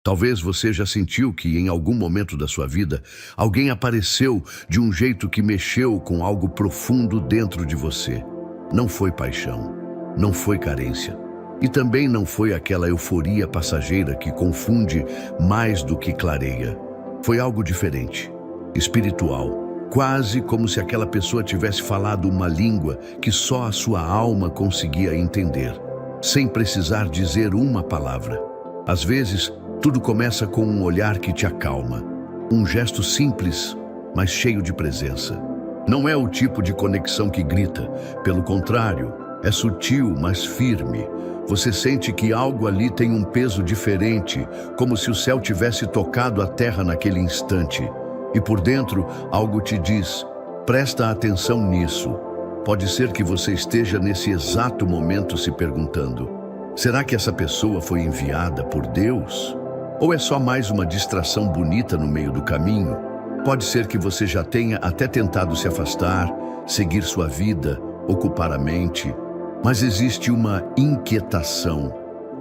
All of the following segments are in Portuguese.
Talvez você já sentiu que em algum momento da sua vida, alguém apareceu de um jeito que mexeu com algo profundo dentro de você. Não foi paixão, não foi carência, e também não foi aquela euforia passageira que confunde mais do que clareia. Foi algo diferente, espiritual, quase como se aquela pessoa tivesse falado uma língua que só a sua alma conseguia entender, sem precisar dizer uma palavra. Às vezes, tudo começa com um olhar que te acalma, um gesto simples, mas cheio de presença. Não é o tipo de conexão que grita, pelo contrário, é sutil, mas firme. Você sente que algo ali tem um peso diferente, como se o céu tivesse tocado a terra naquele instante. E por dentro, algo te diz, presta atenção nisso. Pode ser que você esteja nesse exato momento se perguntando, será que essa pessoa foi enviada por Deus? Ou é só mais uma distração bonita no meio do caminho? Pode ser que você já tenha até tentado se afastar, seguir sua vida, ocupar a mente, mas existe uma inquietação,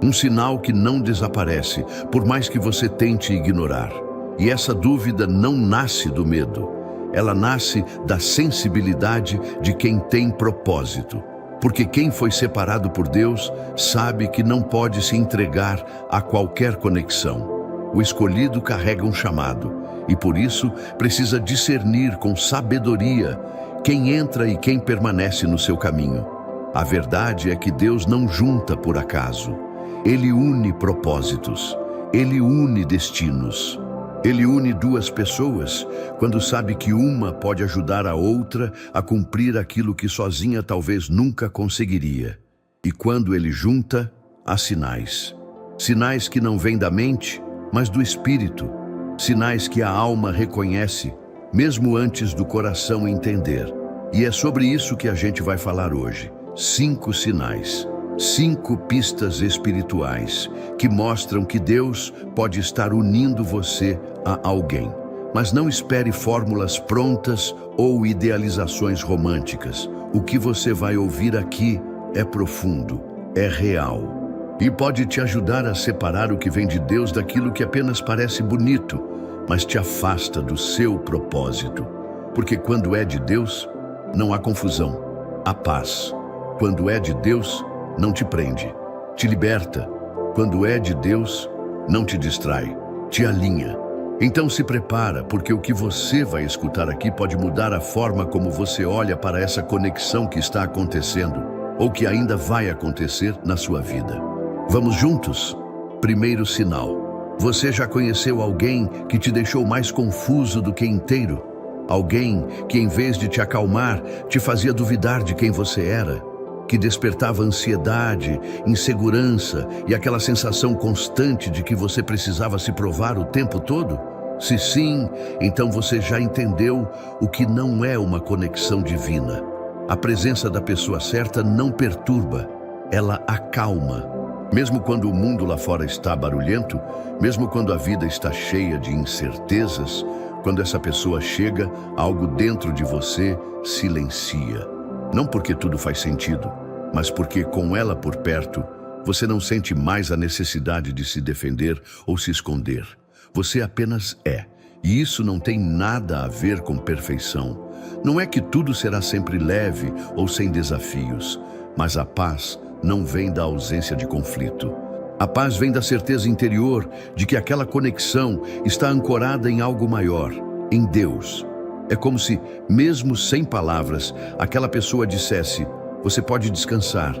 um sinal que não desaparece, por mais que você tente ignorar. E essa dúvida não nasce do medo, ela nasce da sensibilidade de quem tem propósito. Porque quem foi separado por Deus sabe que não pode se entregar a qualquer conexão. O escolhido carrega um chamado e por isso precisa discernir com sabedoria quem entra e quem permanece no seu caminho. A verdade é que Deus não junta por acaso. Ele une propósitos, Ele une destinos. Ele une duas pessoas quando sabe que uma pode ajudar a outra a cumprir aquilo que sozinha talvez nunca conseguiria. E quando ele junta, há sinais. Sinais que não vêm da mente, mas do espírito. Sinais que a alma reconhece, mesmo antes do coração entender. E é sobre isso que a gente vai falar hoje. 5 sinais. 5 pistas espirituais que mostram que Deus pode estar unindo você a alguém. Mas não espere fórmulas prontas ou idealizações românticas. O que você vai ouvir aqui é profundo, é real. E pode te ajudar a separar o que vem de Deus daquilo que apenas parece bonito, mas te afasta do seu propósito. Porque quando é de Deus, não há confusão, há paz. Quando é de Deus, não te prende, te liberta. Quando é de Deus, não te distrai, te alinha. Então se prepara, porque o que você vai escutar aqui pode mudar a forma como você olha para essa conexão que está acontecendo, ou que ainda vai acontecer na sua vida. Vamos juntos? Primeiro sinal. Você já conheceu alguém que te deixou mais confuso do que inteiro? Alguém que, em vez de te acalmar, te fazia duvidar de quem você era? Que despertava ansiedade, insegurança e aquela sensação constante de que você precisava se provar o tempo todo? Se sim, então você já entendeu o que não é uma conexão divina. A presença da pessoa certa não perturba, ela acalma. Mesmo quando o mundo lá fora está barulhento, mesmo quando a vida está cheia de incertezas, quando essa pessoa chega, algo dentro de você silencia. Não porque tudo faz sentido, mas porque com ela por perto, você não sente mais a necessidade de se defender ou se esconder. Você apenas é. E isso não tem nada a ver com perfeição. Não é que tudo será sempre leve ou sem desafios, mas a paz não vem da ausência de conflito. A paz vem da certeza interior de que aquela conexão está ancorada em algo maior, em Deus. É como se, mesmo sem palavras, aquela pessoa dissesse, você pode descansar.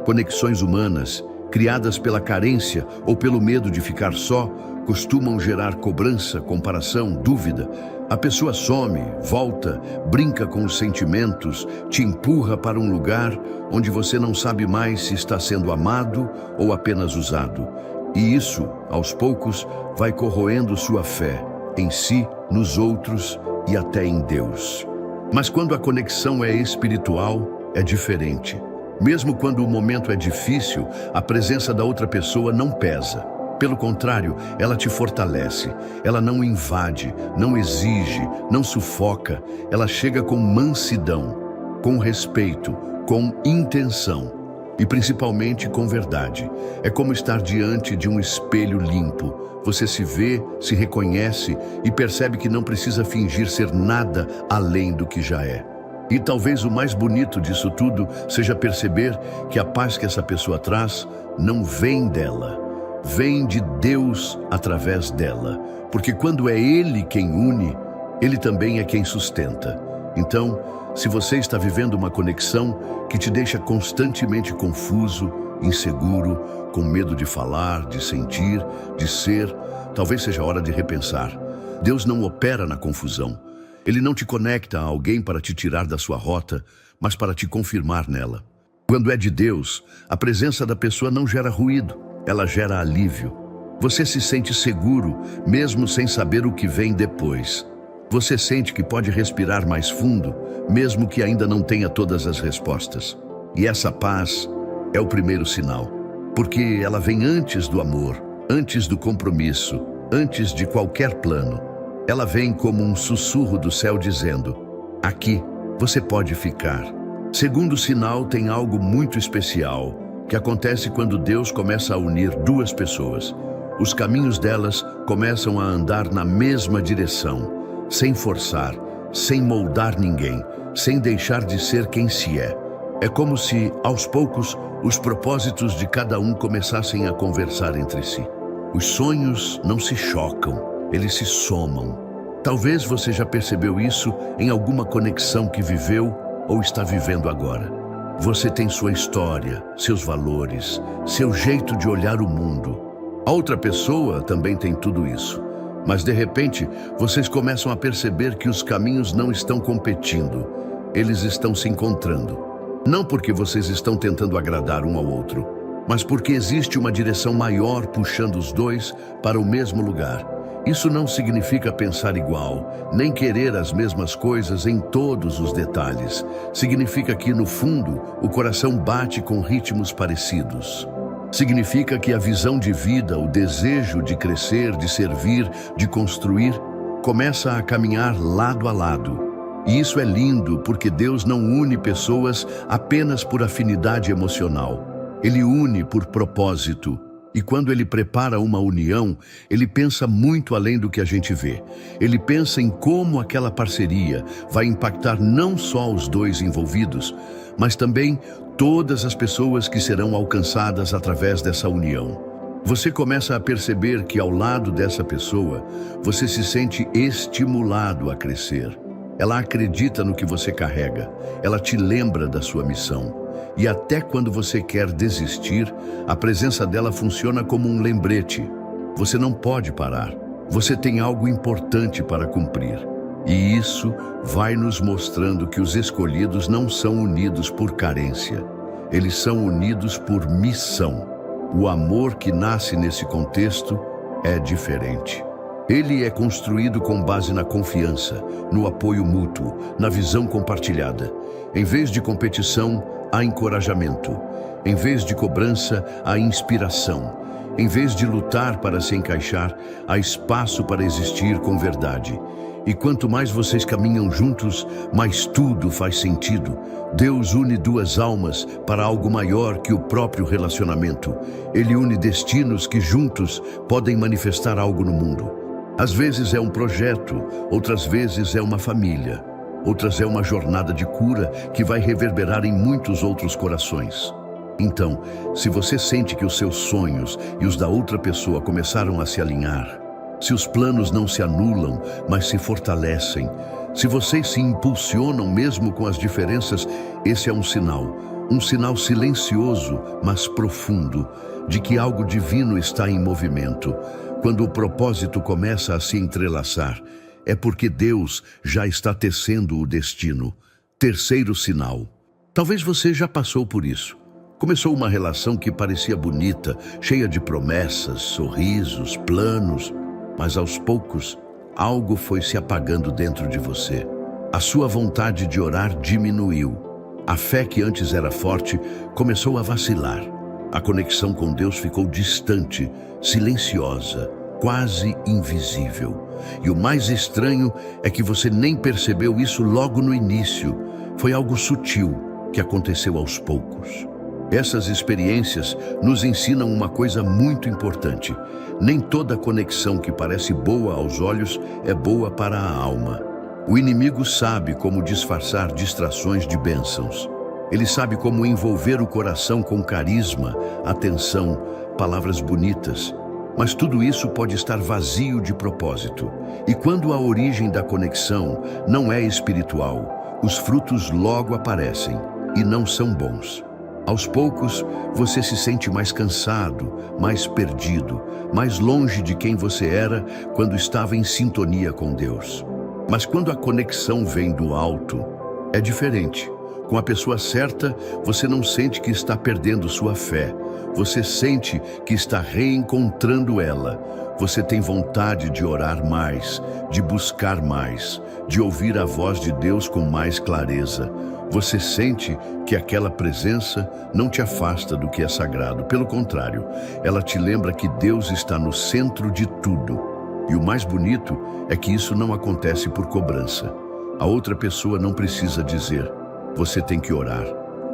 Conexões humanas, criadas pela carência ou pelo medo de ficar só, costumam gerar cobrança, comparação, dúvida. A pessoa some, volta, brinca com os sentimentos, te empurra para um lugar onde você não sabe mais se está sendo amado ou apenas usado. E isso, aos poucos, vai corroendo sua fé em si, nos outros e até em Deus. Mas quando a conexão é espiritual, é diferente. Mesmo quando o momento é difícil, a presença da outra pessoa não pesa. Pelo contrário, ela te fortalece. Ela não invade, não exige, não sufoca. Ela chega com mansidão, com respeito, com intenção. e principalmente com verdade. É como estar diante de um espelho limpo. Você se vê, se reconhece e percebe que não precisa fingir ser nada além do que já é. E talvez o mais bonito disso tudo seja perceber que a paz que essa pessoa traz não vem dela, vem de Deus através dela. Porque quando é Ele quem une, Ele também é quem sustenta. Então, se você está vivendo uma conexão que te deixa constantemente confuso, inseguro, com medo de falar, de sentir, de ser, talvez seja hora de repensar. Deus não opera na confusão. Ele não te conecta a alguém para te tirar da sua rota, mas para te confirmar nela. Quando é de Deus, a presença da pessoa não gera ruído, ela gera alívio. Você se sente seguro, mesmo sem saber o que vem depois. Você sente que pode respirar mais fundo, mesmo que ainda não tenha todas as respostas. E essa paz é o primeiro sinal, porque ela vem antes do amor, antes do compromisso, antes de qualquer plano. Ela vem como um sussurro do céu dizendo: aqui você pode ficar. Segundo sinal tem algo muito especial, que acontece quando Deus começa a unir duas pessoas. Os caminhos delas começam a andar na mesma direção, sem forçar, sem moldar ninguém, sem deixar de ser quem se é. É como se, aos poucos, os propósitos de cada um começassem a conversar entre si. Os sonhos não se chocam, eles se somam. Talvez você já percebeu isso em alguma conexão que viveu ou está vivendo agora. Você tem sua história, seus valores, seu jeito de olhar o mundo. A outra pessoa também tem tudo isso. Mas de repente, vocês começam a perceber que os caminhos não estão competindo, eles estão se encontrando. Não porque vocês estão tentando agradar um ao outro, mas porque existe uma direção maior puxando os dois para o mesmo lugar. Isso não significa pensar igual, nem querer as mesmas coisas em todos os detalhes. Significa que, no fundo, o coração bate com ritmos parecidos. Significa que a visão de vida, o desejo de crescer, de servir, de construir, começa a caminhar lado a lado. E isso é lindo porque Deus não une pessoas apenas por afinidade emocional. Ele une por propósito. E quando Ele prepara uma união, Ele pensa muito além do que a gente vê. Ele pensa em como aquela parceria vai impactar não só os dois envolvidos, mas também todas as pessoas que serão alcançadas através dessa união. Você começa a perceber que ao lado dessa pessoa, você se sente estimulado a crescer. Ela acredita no que você carrega, ela te lembra da sua missão. E até quando você quer desistir, a presença dela funciona como um lembrete. Você não pode parar. Você tem algo importante para cumprir. E isso vai nos mostrando que os escolhidos não são unidos por carência. Eles são unidos por missão. O amor que nasce nesse contexto é diferente. Ele é construído com base na confiança, no apoio mútuo, na visão compartilhada. Em vez de competição, há encorajamento. Em vez de cobrança, há inspiração. Em vez de lutar para se encaixar, há espaço para existir com verdade. E quanto mais vocês caminham juntos, mais tudo faz sentido. Deus une duas almas para algo maior que o próprio relacionamento. Ele une destinos que juntos podem manifestar algo no mundo. Às vezes é um projeto, outras vezes é uma família. Outras é uma jornada de cura que vai reverberar em muitos outros corações. Então, se você sente que os seus sonhos e os da outra pessoa começaram a se alinhar, se os planos não se anulam, mas se fortalecem, se vocês se impulsionam mesmo com as diferenças, esse é um sinal silencioso, mas profundo, de que algo divino está em movimento. Quando o propósito começa a se entrelaçar, é porque Deus já está tecendo o destino. Terceiro sinal. Talvez você já passou por isso. Começou uma relação que parecia bonita, cheia de promessas, sorrisos, planos, mas aos poucos, algo foi se apagando dentro de você. A sua vontade de orar diminuiu. A fé que antes era forte começou a vacilar. A conexão com Deus ficou distante, silenciosa, quase invisível. E o mais estranho é que você nem percebeu isso logo no início. Foi algo sutil que aconteceu aos poucos. Essas experiências nos ensinam uma coisa muito importante. Nem toda conexão que parece boa aos olhos é boa para a alma. O inimigo sabe como disfarçar distrações de bênçãos. Ele sabe como envolver o coração com carisma, atenção, palavras bonitas. Mas tudo isso pode estar vazio de propósito. E quando a origem da conexão não é espiritual, os frutos logo aparecem e não são bons. Aos poucos, você se sente mais cansado, mais perdido, mais longe de quem você era quando estava em sintonia com Deus. Mas quando a conexão vem do alto, é diferente. Com a pessoa certa, você não sente que está perdendo sua fé. Você sente que está reencontrando ela. Você tem vontade de orar mais, de buscar mais, de ouvir a voz de Deus com mais clareza. Você sente que aquela presença não te afasta do que é sagrado. Pelo contrário, ela te lembra que Deus está no centro de tudo. E o mais bonito é que isso não acontece por cobrança. A outra pessoa não precisa dizer: você tem que orar.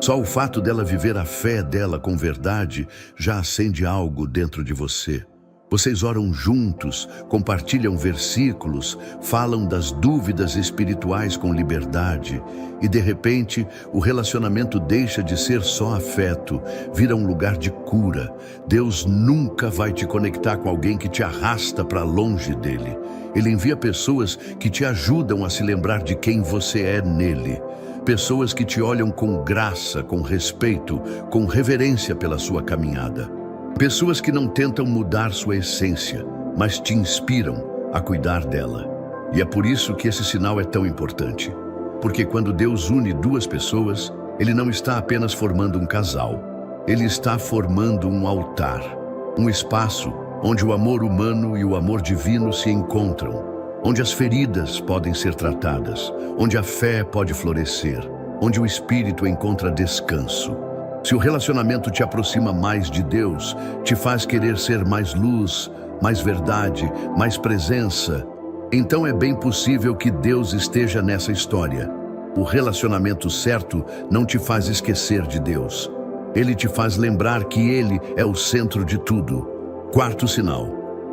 Só o fato dela viver a fé dela com verdade já acende algo dentro de você. Vocês oram juntos, compartilham versículos, falam das dúvidas espirituais com liberdade e, de repente, o relacionamento deixa de ser só afeto, vira um lugar de cura. Deus nunca vai te conectar com alguém que te arrasta para longe dele. Ele envia pessoas que te ajudam a se lembrar de quem você é nele. Pessoas que te olham com graça, com respeito, com reverência pela sua caminhada. Pessoas que não tentam mudar sua essência, mas te inspiram a cuidar dela. E é por isso que esse sinal é tão importante. Porque quando Deus une duas pessoas, Ele não está apenas formando um casal. Ele está formando um altar, um espaço onde o amor humano e o amor divino se encontram, onde as feridas podem ser tratadas, onde a fé pode florescer, onde o espírito encontra descanso. Se o relacionamento te aproxima mais de Deus, te faz querer ser mais luz, mais verdade, mais presença, então é bem possível que Deus esteja nessa história. O relacionamento certo não te faz esquecer de Deus. Ele te faz lembrar que Ele é o centro de tudo. Quarto sinal.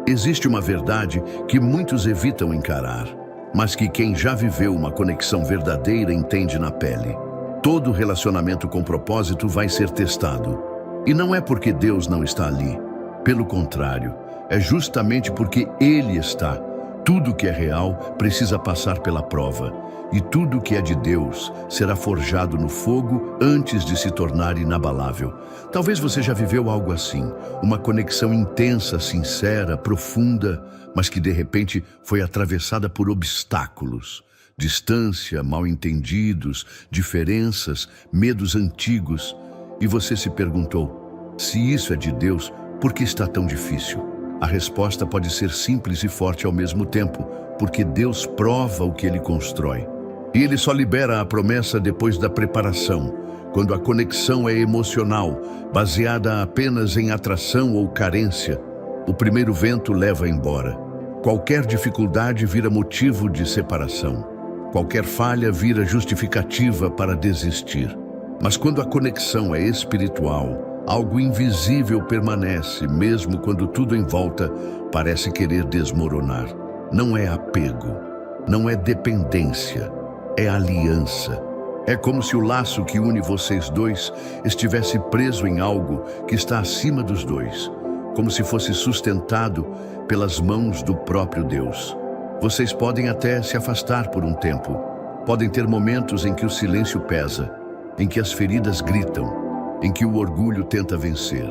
Existe uma verdade que muitos evitam encarar, mas que quem já viveu uma conexão verdadeira entende na pele. Todo relacionamento com propósito vai ser testado. E não é porque Deus não está ali. Pelo contrário, é justamente porque Ele está. Tudo que é real precisa passar pela prova. E tudo que é de Deus será forjado no fogo antes de se tornar inabalável. Talvez você já viveu algo assim. Uma conexão intensa, sincera, profunda, mas que de repente foi atravessada por obstáculos. Distância, mal-entendidos, diferenças, medos antigos. E você se perguntou: se isso é de Deus, por que está tão difícil? A resposta pode ser simples e forte ao mesmo tempo, porque Deus prova o que Ele constrói. E Ele só libera a promessa depois da preparação, quando a conexão é emocional, baseada apenas em atração ou carência. O primeiro vento leva embora. Qualquer dificuldade vira motivo de separação. Qualquer falha vira justificativa para desistir. Mas quando a conexão é espiritual, algo invisível permanece, mesmo quando tudo em volta parece querer desmoronar. Não é apego, não é dependência, é aliança. É como se o laço que une vocês dois estivesse preso em algo que está acima dos dois, como se fosse sustentado pelas mãos do próprio Deus. Vocês podem até se afastar por um tempo. Podem ter momentos em que o silêncio pesa, em que as feridas gritam, em que o orgulho tenta vencer.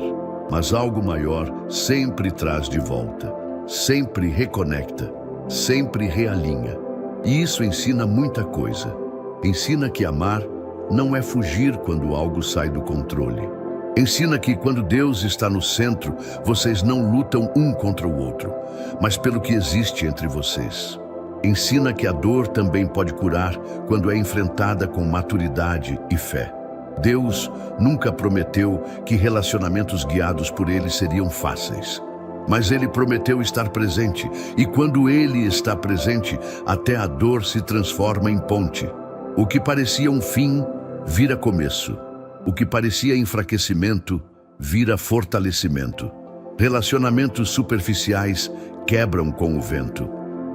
Mas algo maior sempre traz de volta, sempre reconecta, sempre realinha. E isso ensina muita coisa. Ensina que amar não é fugir quando algo sai do controle. Ensina que quando Deus está no centro, vocês não lutam um contra o outro, mas pelo que existe entre vocês. Ensina que a dor também pode curar quando é enfrentada com maturidade e fé. Deus nunca prometeu que relacionamentos guiados por Ele seriam fáceis. Mas Ele prometeu estar presente, e quando Ele está presente, até a dor se transforma em ponte. O que parecia um fim, vira começo. O que parecia enfraquecimento vira fortalecimento. Relacionamentos superficiais quebram com o vento.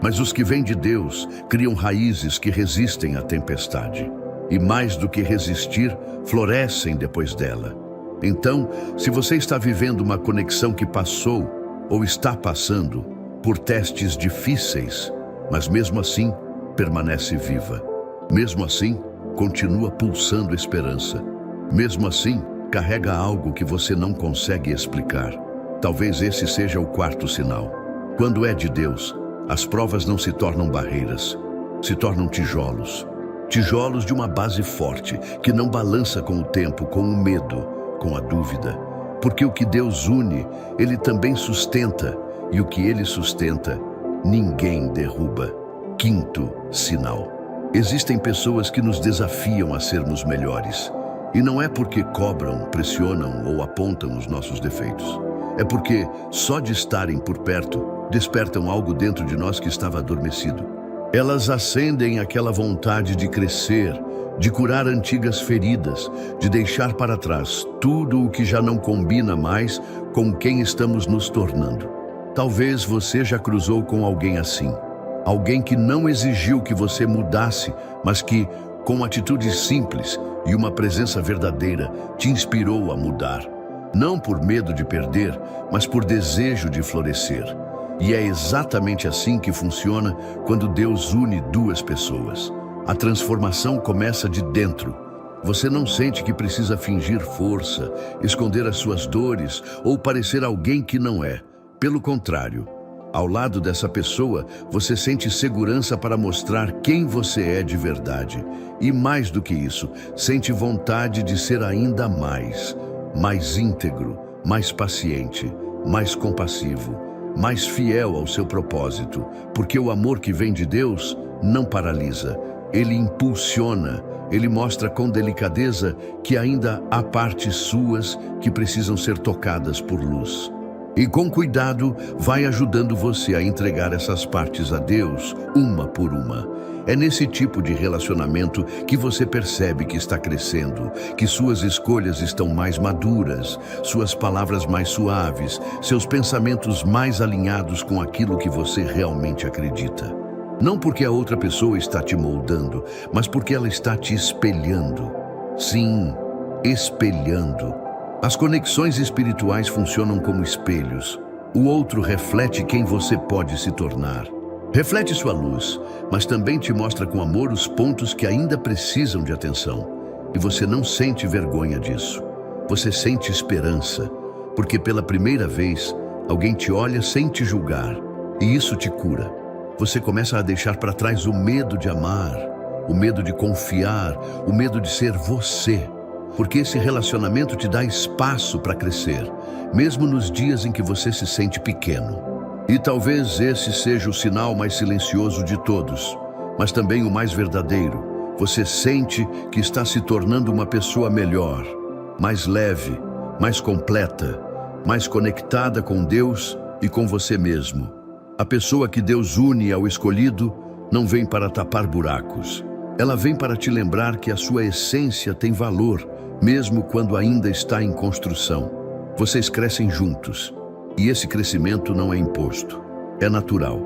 Mas os que vêm de Deus criam raízes que resistem à tempestade. E mais do que resistir, florescem depois dela. Então, se você está vivendo uma conexão que passou ou está passando por testes difíceis, mas mesmo assim permanece viva. Mesmo assim, continua pulsando esperança. Mesmo assim, carrega algo que você não consegue explicar. Talvez esse seja o quarto sinal. Quando é de Deus, as provas não se tornam barreiras, se tornam tijolos. Tijolos de uma base forte, que não balança com o tempo, com o medo, com a dúvida. Porque o que Deus une, Ele também sustenta, e o que Ele sustenta, ninguém derruba. Quinto sinal. Existem pessoas que nos desafiam a sermos melhores. E não é porque cobram, pressionam ou apontam os nossos defeitos. É porque, só de estarem por perto, despertam algo dentro de nós que estava adormecido. Elas acendem aquela vontade de crescer, de curar antigas feridas, de deixar para trás tudo o que já não combina mais com quem estamos nos tornando. Talvez você já cruzou com alguém assim. Alguém que não exigiu que você mudasse, mas que, com atitudes simples e uma presença verdadeira, te inspirou a mudar. Não por medo de perder, mas por desejo de florescer. E é exatamente assim que funciona quando Deus une duas pessoas. A transformação começa de dentro. Você não sente que precisa fingir força, esconder as suas dores ou parecer alguém que não é. Pelo contrário, ao lado dessa pessoa, você sente segurança para mostrar quem você é de verdade. E mais do que isso, sente vontade de ser ainda mais íntegro, mais paciente, mais compassivo, mais fiel ao seu propósito, porque o amor que vem de Deus não paralisa, ele impulsiona, ele mostra com delicadeza que ainda há partes suas que precisam ser tocadas por luz. E com cuidado, vai ajudando você a entregar essas partes a Deus, uma por uma. É nesse tipo de relacionamento que você percebe que está crescendo, que suas escolhas estão mais maduras, suas palavras mais suaves, seus pensamentos mais alinhados com aquilo que você realmente acredita. Não porque a outra pessoa está te moldando, mas porque ela está te espelhando. Sim, espelhando. As conexões espirituais funcionam como espelhos. O outro reflete quem você pode se tornar. Reflete sua luz, mas também te mostra com amor os pontos que ainda precisam de atenção. E você não sente vergonha disso. Você sente esperança, porque pela primeira vez, alguém te olha sem te julgar. E isso te cura. Você começa a deixar para trás o medo de amar, o medo de confiar, o medo de ser você. Porque esse relacionamento te dá espaço para crescer, mesmo nos dias em que você se sente pequeno. E talvez esse seja o sinal mais silencioso de todos, mas também o mais verdadeiro. Você sente que está se tornando uma pessoa melhor, mais leve, mais completa, mais conectada com Deus e com você mesmo. A pessoa que Deus une ao escolhido não vem para tapar buracos. Ela vem para te lembrar que a sua essência tem valor, mesmo quando ainda está em construção. Vocês crescem juntos, e esse crescimento não é imposto, é natural,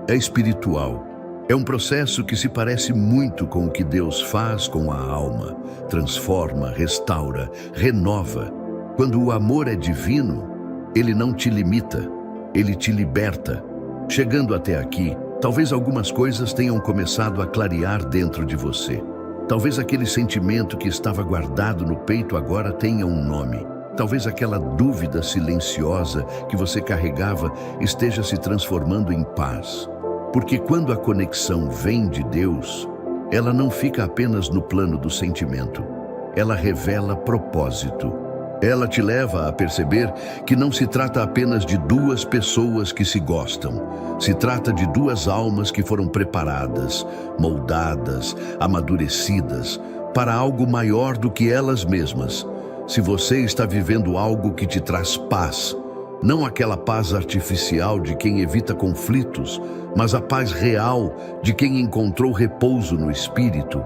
é espiritual. É um processo que se parece muito com o que Deus faz com a alma, transforma, restaura, renova. Quando o amor é divino, ele não te limita, ele te liberta. Chegando até aqui, talvez algumas coisas tenham começado a clarear dentro de você. Talvez aquele sentimento que estava guardado no peito agora tenha um nome. Talvez aquela dúvida silenciosa que você carregava esteja se transformando em paz. Porque quando a conexão vem de Deus, ela não fica apenas no plano do sentimento. Ela revela propósito. Ela te leva a perceber que não se trata apenas de duas pessoas que se gostam. Se trata de duas almas que foram preparadas, moldadas, amadurecidas para algo maior do que elas mesmas. Se você está vivendo algo que te traz paz, não aquela paz artificial de quem evita conflitos, mas a paz real de quem encontrou repouso no espírito.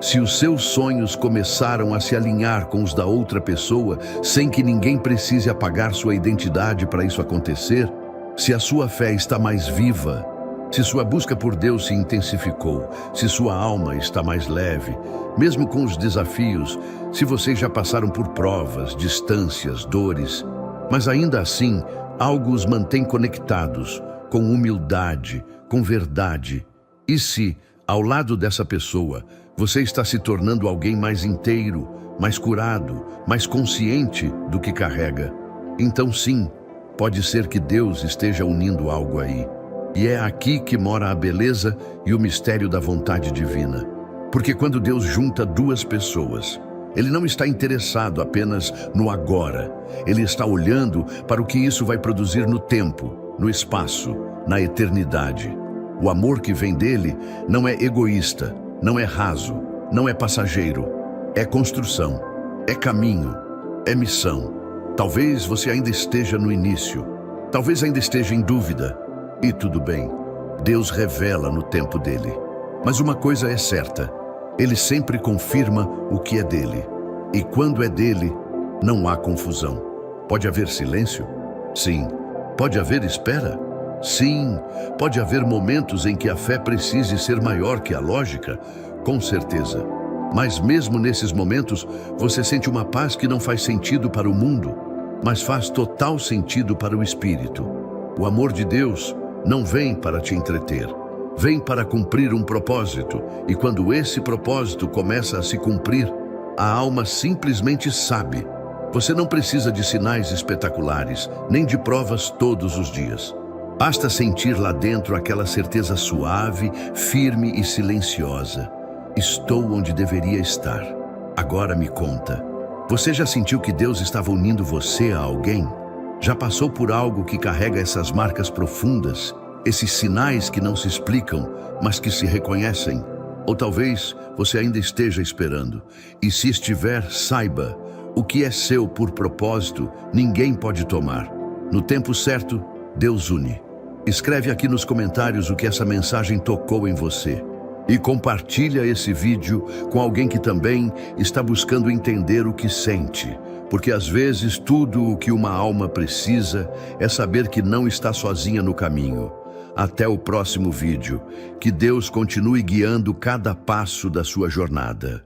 Se os seus sonhos começaram a se alinhar com os da outra pessoa, sem que ninguém precise apagar sua identidade para isso acontecer, se a sua fé está mais viva, se sua busca por Deus se intensificou, se sua alma está mais leve, mesmo com os desafios, se vocês já passaram por provas, distâncias, dores, mas ainda assim, algo os mantém conectados, com humildade, com verdade. E se, ao lado dessa pessoa, você está se tornando alguém mais inteiro, mais curado, mais consciente do que carrega, então sim, pode ser que Deus esteja unindo algo aí. E é aqui que mora a beleza e o mistério da vontade divina. Porque quando Deus junta duas pessoas, Ele não está interessado apenas no agora. Ele está olhando para o que isso vai produzir no tempo, no espaço, na eternidade. O amor que vem dele não é egoísta, não é raso, não é passageiro. É construção, é caminho, é missão. Talvez você ainda esteja no início, talvez ainda esteja em dúvida. E tudo bem, Deus revela no tempo dele. Mas uma coisa é certa, Ele sempre confirma o que é dele. E quando é dele, não há confusão. Pode haver silêncio? Sim. Pode haver espera? Sim. Pode haver momentos em que a fé precise ser maior que a lógica? Com certeza. Mas mesmo nesses momentos, você sente uma paz que não faz sentido para o mundo, mas faz total sentido para o espírito. O amor de Deus não vem para te entreter, vem para cumprir um propósito, e quando esse propósito começa a se cumprir, a alma simplesmente sabe. Você não precisa de sinais espetaculares, nem de provas todos os dias. Basta sentir lá dentro aquela certeza suave, firme e silenciosa. Estou onde deveria estar. Agora me conta, você já sentiu que Deus estava unindo você a alguém? Já passou por algo que carrega essas marcas profundas, esses sinais que não se explicam, mas que se reconhecem? Ou talvez você ainda esteja esperando. E se estiver, saiba, o que é seu por propósito, ninguém pode tomar. No tempo certo, Deus une. Escreve aqui nos comentários o que essa mensagem tocou em você. E compartilha esse vídeo com alguém que também está buscando entender o que sente. Porque às vezes tudo o que uma alma precisa é saber que não está sozinha no caminho. Até o próximo vídeo. Que Deus continue guiando cada passo da sua jornada.